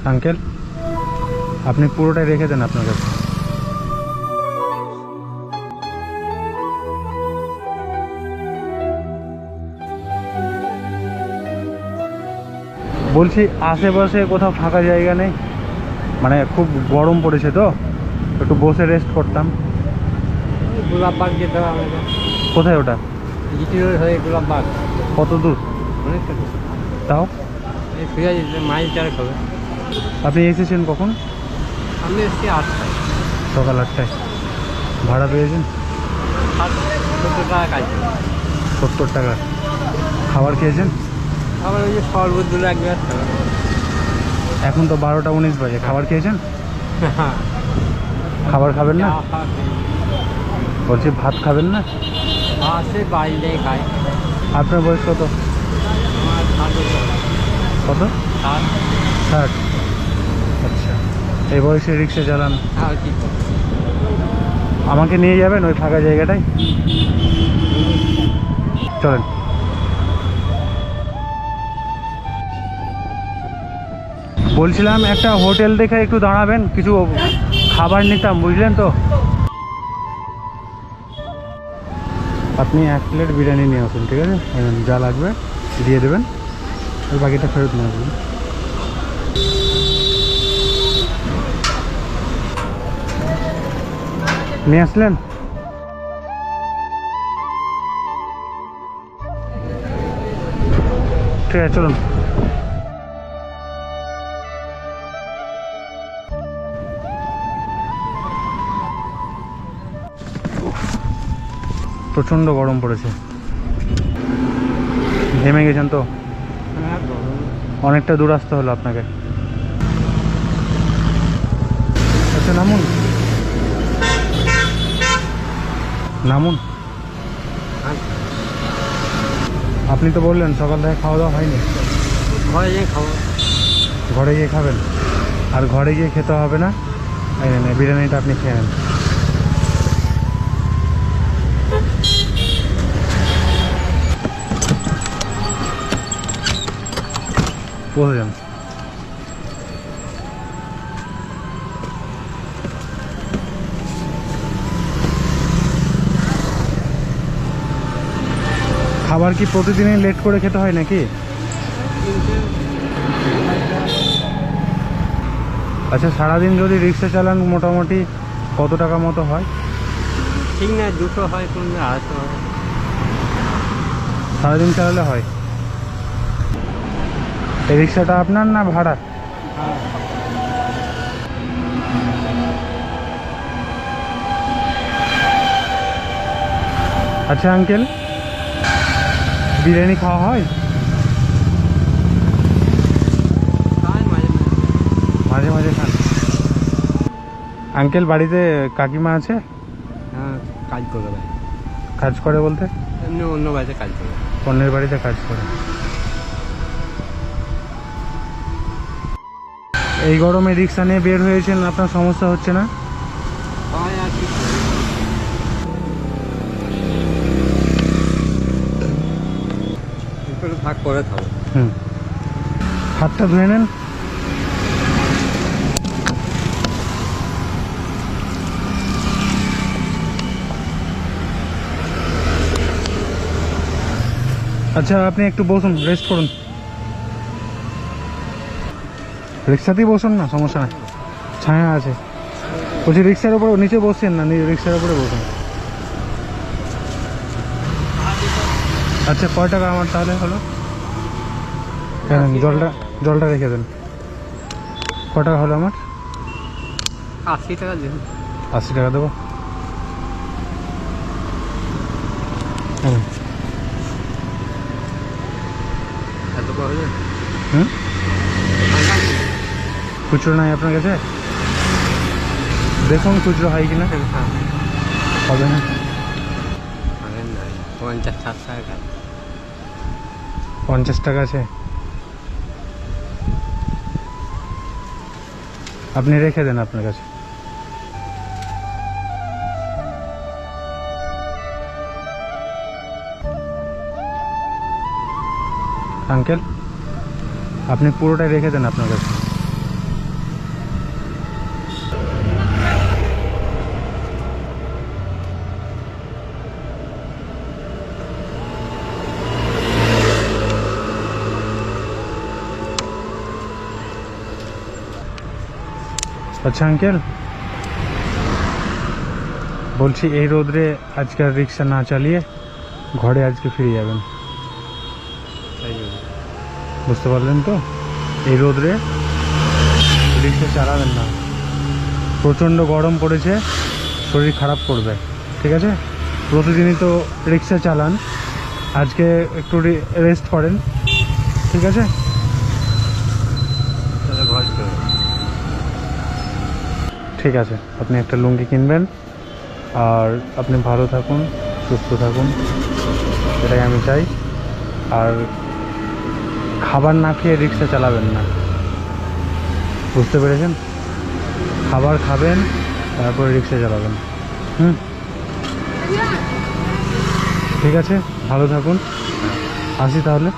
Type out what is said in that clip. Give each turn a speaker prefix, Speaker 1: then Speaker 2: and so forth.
Speaker 1: Uncle আপনি পুরোটাই রেখে দেন আপনার কাছে। বলছি আশেপাশে কোথাও ফাঁকা জায়গা নেই? মানে খুব গরম পড়েছে তো, একটু বসে রেস্ট করতাম।
Speaker 2: গোলাপবাগ যেতে হবে আমাদের।
Speaker 1: কোথায় ওটা?
Speaker 2: জিটি রোড হয়ে গোলাপবাগ।
Speaker 1: কত দূর?
Speaker 2: অনেকটা দূর।
Speaker 1: তাও
Speaker 2: এই ফিরে যেতে মাইল 4 হবে।
Speaker 1: আপনি এসেছেন কখন?
Speaker 2: আমি এসেছি 8টায়।
Speaker 1: সকাল 8টায়। ভাড়া পেয়েছেন?
Speaker 2: 70 টাকা কাজ।
Speaker 1: 70 টাকা। খাবার খেয়েছেন?
Speaker 2: আবার ওই যে শরবত দিল এক গ্লাস খাবার।
Speaker 1: এখন তো 12টা 19 বাজে, খাবার খেয়েছেন? খাবার খাবেন না? বলছি ভাত খাবেন না?
Speaker 2: সে বাইরে খাই।
Speaker 1: আপনার বয়স কত?
Speaker 2: আমার 60
Speaker 1: কত? 60। আচ্ছা, এই বয়সে রিক্সা চালান?
Speaker 2: আর কি করব?
Speaker 1: আমাকে নিয়ে যাবেন ওই ফাঁকা জায়গাটায়? চলেন। বলছিলাম একটা হোটেল দেখে একটু দাঁড়াবেন, কিছু খাবার নিতাম, বুঝলেন তো। আপনি 1 প্লেট বিরিয়ানি নিয়ে আসুন, ঠিক আছে? যা লাগবে দিয়ে দেবেন, ওই বাকিটা ফেরত নিয়ে আসবেন। নিয়ে আসলেন? ঠিক আছে, চলুন। প্রচণ্ড গরম পড়েছে, ঘেমে গেছেন তো, অনেকটা দূর আসতে হলো আপনাকে। আচ্ছা নামুন, নামুন। আপনি তো বললেন সকাল থেকে খাওয়া দাওয়া হয়নি।
Speaker 2: ঘরে গিয়ে খাবো।
Speaker 1: ঘরে গিয়ে খাবেন? আর ঘরে গিয়ে খেতে হবে না, এই নেন বিরিয়ানিটা আপনি খেয়ে নেন। বসে যান। খাবার কি প্রতিদিনই লেট করে খেতে হয় নাকি? আচ্ছা, সারাদিন যদি রিক্সা চালান মোটামুটি কত টাকা মতো হয়?
Speaker 2: ঠিক না, 200 হয়, কোন 250 হয়।
Speaker 1: সারাদিন চালালে হয়। এই রিক্সাটা আপনার না ভাড়া? আচ্ছা আঙ্কেল, বিরিয়ানি খাওয়া হয়? মাঝে মাঝে খান। আঙ্কেল বাড়িতে কাকিমা আছে?
Speaker 2: হ্যাঁ, কাজ করে ভাই।
Speaker 1: কাজ করে বলতে?
Speaker 2: এমনি অন্য বাড়িতে কাজ করে।
Speaker 1: অন্যের বাড়িতে কাজ করে। এই গরমে রিক্সা নিয়ে বের হয়েছেন, আপনার সমস্যা হচ্ছে না?
Speaker 2: হয় আর কি, একটু ভাগ করে খাবো।
Speaker 1: হাতটা ধুয়ে নেন। আচ্ছা আপনি একটু বসুন, রেস্ট করুন। রিক্সাতেই বসুন না, সমস্যা নাই, ছায়া আছে। বলছি রিক্সার উপরে নিচে বসছেন না, রিক্সার উপরে বসুন। আচ্ছা কয় টাকা আমার তাহলে হলো? জলটা রেখে দেন। কয় টাকা হলো আমার?
Speaker 2: 80 টাকা দিন।
Speaker 1: 80 টাকা দেবো?
Speaker 2: এত পাওয়া
Speaker 1: হুম, খুচরো নাই আপনার কাছে? দেখুন খুচরো হয় কিনা। হবে না?
Speaker 2: 50-60 টাকা।
Speaker 1: 50 টাকা আছে? আপনি রেখে দেন আপনার কাছে। আঙ্কেল আপনি পুরোটাই রেখে দেন আপনার কাছে। আচ্ছা আঙ্কেল, বলছি এই রোদরে আজকে আর রিক্সা না চালিয়ে ঘরে আজকে ফিরে যাবেন,
Speaker 2: তাই জন্য।
Speaker 1: বুঝতে পারলেন তো? এই রোদরে রিক্সা চালাবেন না, প্রচণ্ড গরম পড়েছে, শরীর খারাপ করবে, ঠিক আছে? প্রতিদিনই তো রিক্সা চালান, আজকে একটু রেস্ট করেন, ঠিক আছে?
Speaker 2: তাহলে ঘর চলে যাবো।
Speaker 1: ঠিক আছে, আপনি একটা লুঙ্গি কিনবেন, আর আপনি ভালো থাকুন, সুস্থ থাকুন, এটাই আমি চাই। আর খাবার না খেয়ে রিক্সা চালাবেন না, বুঝতে পেরেছেন? খাবার খাবেন, তারপরে রিক্সা চালাবেন। হুম, ঠিক আছে, ভালো থাকুন, আসি তাহলে।